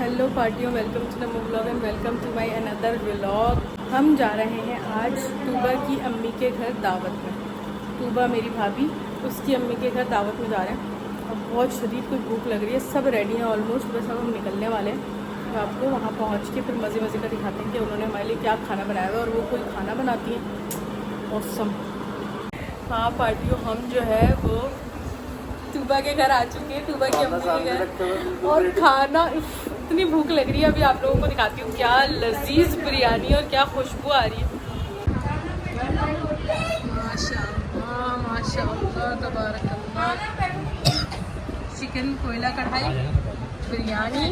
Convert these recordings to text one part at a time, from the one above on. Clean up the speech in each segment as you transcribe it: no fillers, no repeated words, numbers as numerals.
Hello पार्टियों, welcome to the vlog and welcome to my another vlog. हम जा रहे हैं आज तूबा की अम्मी के घर दावत में। तूबा मेरी भाभी, उसकी अम्मी के घर दावत में जा रहे हैं और बहुत शदीद कोई भूख लग रही है। सब रेडी हैं ऑलमोस्ट, बस अब हम निकलने वाले हैं। तो आपको वहाँ पहुँच के फिर मज़े मज़े का दिखाते हैं कि उन्होंने हमारे लिए क्या खाना बनाया हुआ है और वो कोई खाना बनाती हैं औसम। हाँ पार्टियों, हम जो है वो तूबा के घर आ चुके हैं, तूबा की अम्मी के घर, और खाना इतनी भूख लग रही है। अभी आप लोगों को दिखाती हूँ क्या लजीज बिरयानी और क्या खुशबू आ रही है। माशाअल्लाह माशाअल्लाह तबारकल्लाह। चिकन कोयला कढ़ाई, बिरयानी,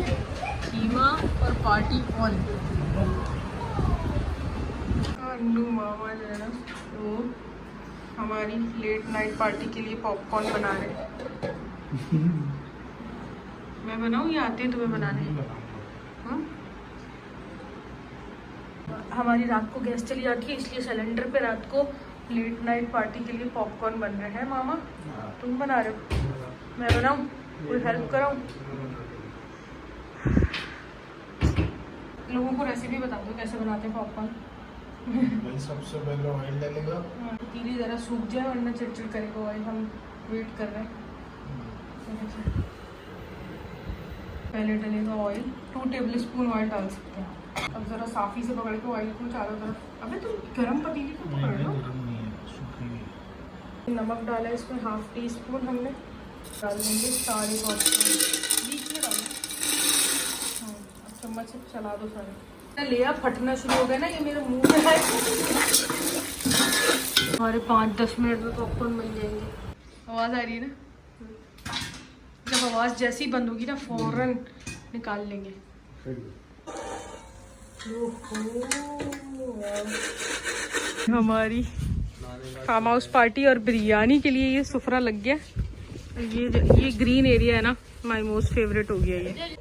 कीमा और पार्टी ऑन। मामा जो है ना वो हमारी लेट नाइट पार्टी के लिए पॉपकॉर्न बना रहे हैं। मैं बनाऊँ या आते हैं तुम्हें बनाने? हाँ? हमारी रात को गैस चली जाती है, इसलिए सिलेंडर पे रात को लेट नाइट पार्टी के लिए पॉपकॉर्न बन रहे हैं। मामा तुम बना रहे हो, मैं बनाऊँ? कोई हेल्प कराऊँ? लोगों को रेसिपी बता दो कैसे बनाते हैं पॉपकॉर्न। भाई सबसे पहले ऑयल डालेगा, कीरी ज़रा सूख जाए वरना चिड़चिड़ करेगा ऑयल। हम वेट कर रहे हैं। पहले डलेगा ऑयल, 2 टेबलस्पून ऑयल डाल सकते हैं। अब ज़रा साफ़ी से पकड़ के ऑयल को चारों तरफ। अबे तुम गरम पतीली को पकड़ लो। नमक डाला है इसमें, 1/2 टीस्पून हमने डाल देंगे। सारे पॉपकॉर्न बीच में डालें। हाँ, अब चम्मच से चला दो सारे। लिया फटना शुरू हो गया ना, ये मेरे मुंह में है। हमारे 5-10 मिनट में पॉपकॉर्न बन जाएंगे। आवाज़ आ रही है ना? जब आवाज़ जैसी बंद होगी ना फौरन निकाल लेंगे। हमारी फार्म हाउस पार्टी और बिरयानी के लिए ये सुफरा लग गया। ये ग्रीन एरिया है ना, माय मोस्ट फेवरेट हो गया ये।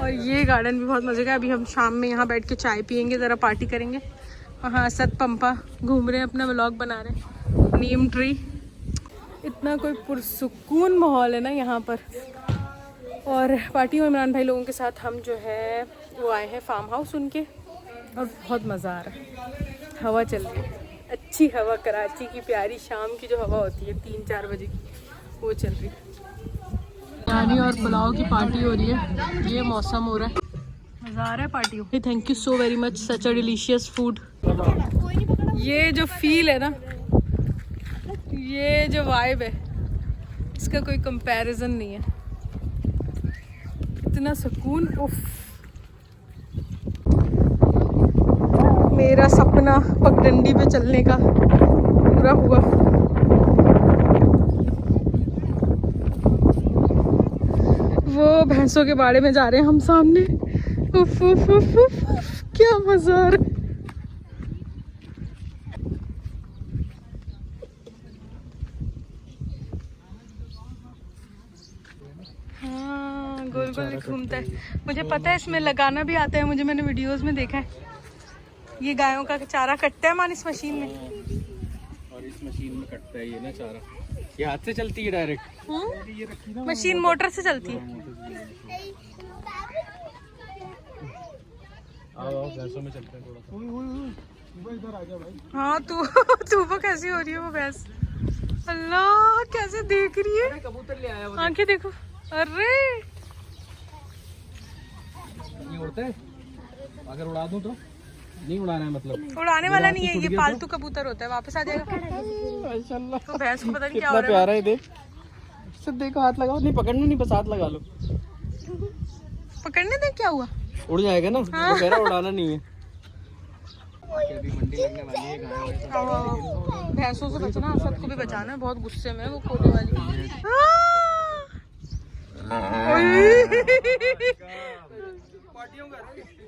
और ये गार्डन भी बहुत मज़े का है। अभी हम शाम में यहाँ बैठ के चाय पियेंगे, ज़रा पार्टी करेंगे। वहाँ असद पंपा घूम रहे हैं, अपना व्लॉग बना रहे हैं। नीम ट्री, इतना कोई पुरसुकून माहौल है ना यहाँ पर। और पार्टी में इमरान भाई लोगों के साथ हम जो है वो आए हैं फार्म हाउस उनके, और बहुत मज़ा आ रहा है। हवा चल रही है, अच्छी हवा, कराची की प्यारी शाम की जो हवा होती है 3-4 बजे की, वो चल रही है। बिरयानी और पुलाव की पार्टी हो रही है, ये मौसम हो रहा है, मज़ा आ रहा है पार्टी हो। Thank you so very much, such a delicious food. ये जो फील है ना, ये जो वाइब है, इसका कोई कंपैरिजन नहीं है। इतना सुकून, उफ। मेरा सपना पगडंडी पे चलने का पूरा हुआ। वो भैंसों के बाड़े में जा रहे हैं हम सामने। उफ उफ उफ उफ, क्या मजा आ रहा है। हाँ, गोल गोल घूमता है। मुझे पता है इसमें लगाना भी आता है, मुझे, मैंने वीडियोस में देखा है। ये गायों का चारा कटता है मान इस मशीन में, और इस मशीन में कटता है ये ना चारा। ये हाथ से चलती है डायरेक्ट। मशीन मोटर से चलती है। भैंसों में चलते हैं थोड़ा। इधर आ जा भाई। हाँ तू वो कैसी हो रही है वो भैंस, अल्लाह कैसे देख रही है। कबूतर ले आया, आंखें देखो। अरे ये उड़ता है, अगर उड़ा दूं तो नहीं उड़ाना है, मतलब उड़ाने वाला नहीं है, ये पालतू कबूतर होता है, वापस आ जाएगा। तो भैंस को पता नहीं क्या हो रहा है। प्यारा है, देख सब, देखो हाथ लगाओ। नहीं पकड़ना, नहीं बस हाथ लगा लो। पकड़ने दे, क्या हुआ? उड़ जाएगा ना। हाँ। वो कह रहा उड़ाना नहीं है। अभी मंडी लगने वाली है, भैंसों से बचना, सबको भी बचाना है। बहुत गुस्से में है वो खोने वाली।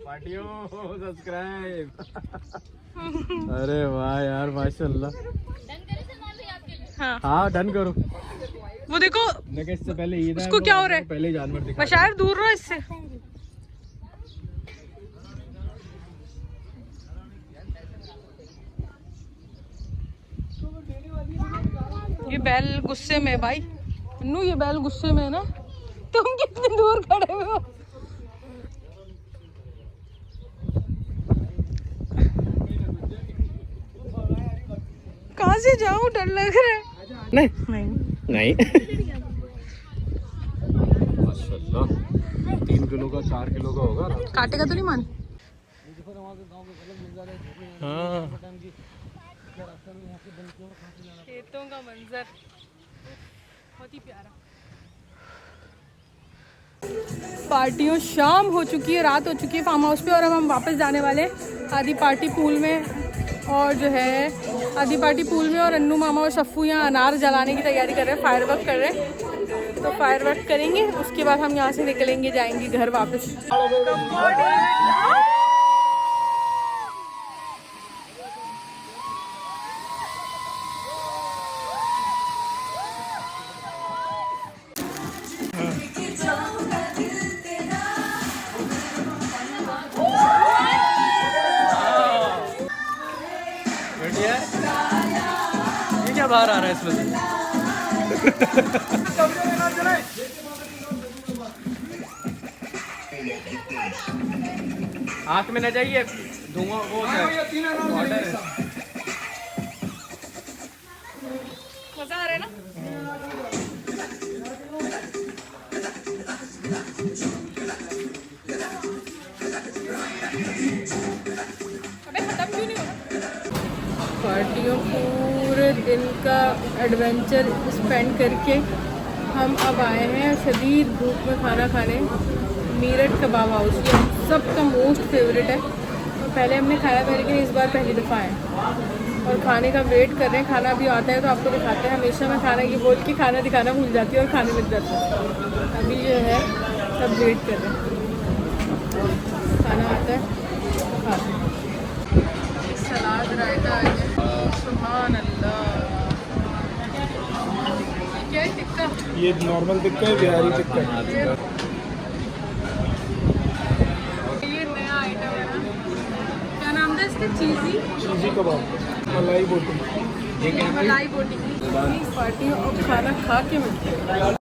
पार्टियों सब्सक्राइब। अरे वाह यार, माशाल्लाह। हाँ डन करो। वो देखो इससे पहले ईद है, उसको क्या हो रहा है, पहले जानवर दिखा। बशायर दूर रहो इससे। ये बैल गुस्से में है भाई, नू ये बैल गुस्से में है ना। तुम कितनी दूर खड़े हुए हो? से जाऊं, डर लग रहा है। नहीं नहीं नहीं माशाल्लाह 3 किलो का 4 किलो का होगा। काटेगा तो नहीं मान? हाँ खेतों का मंजर बहुत ही प्यारा। पार्टियों शाम हो चुकी है, रात हो चुकी है फार्म हाउस पे, और अब हम वापस जाने वाले हैं आधी पार्टी पूल में। और जो है आधी पार्टी पूल में, और अन्नू मामा और सफ़ू यहाँ अनार जलाने की तैयारी कर रहे हैं, फायर वर्क कर रहे हैं। तो फायर वर्क करेंगे, उसके बाद हम यहाँ से निकलेंगे, जाएंगे घर वापस। बढ़िया। ये क्या बाहर आ रहा है इसमें से? आँख में न जाइए, धुआं वो वाटर है। मजा आ रहा है ना? अबे खत्म क्यों नहीं हो रहा? पार्टियों पूरे दिन का एडवेंचर स्पेंड करके हम अब आए हैं शदीद धूप में खाना खाने मीरठ कबाब हाउस। ये सबका मोस्ट फेवरेट है। तो पहले हमने खाया था, लेकिन इस बार पहली दफ़ा है और खाने का वेट कर रहे हैं। खाना भी आता है तो आपको दिखाते हैं। हमेशा मैं खाना ये बोल के खाना दिखाना भूल जाती हूँ और खाने लग जाती हूँ। अभी जो है सब वेट कर रहे हैं, खाना आता है खाते हैं। सलाद रायता आ गया, सुभान अल्लाह। क्या है टिक्का? ये नॉर्मल टिक्का है, बिहारी टिक्का है। ये नया आइटम है ना, क्या नाम था इसका? चीज़ी कबाब, मलाई बोटी। मलाई बोटी। पार्टी और खाना खा के मिलते हैं।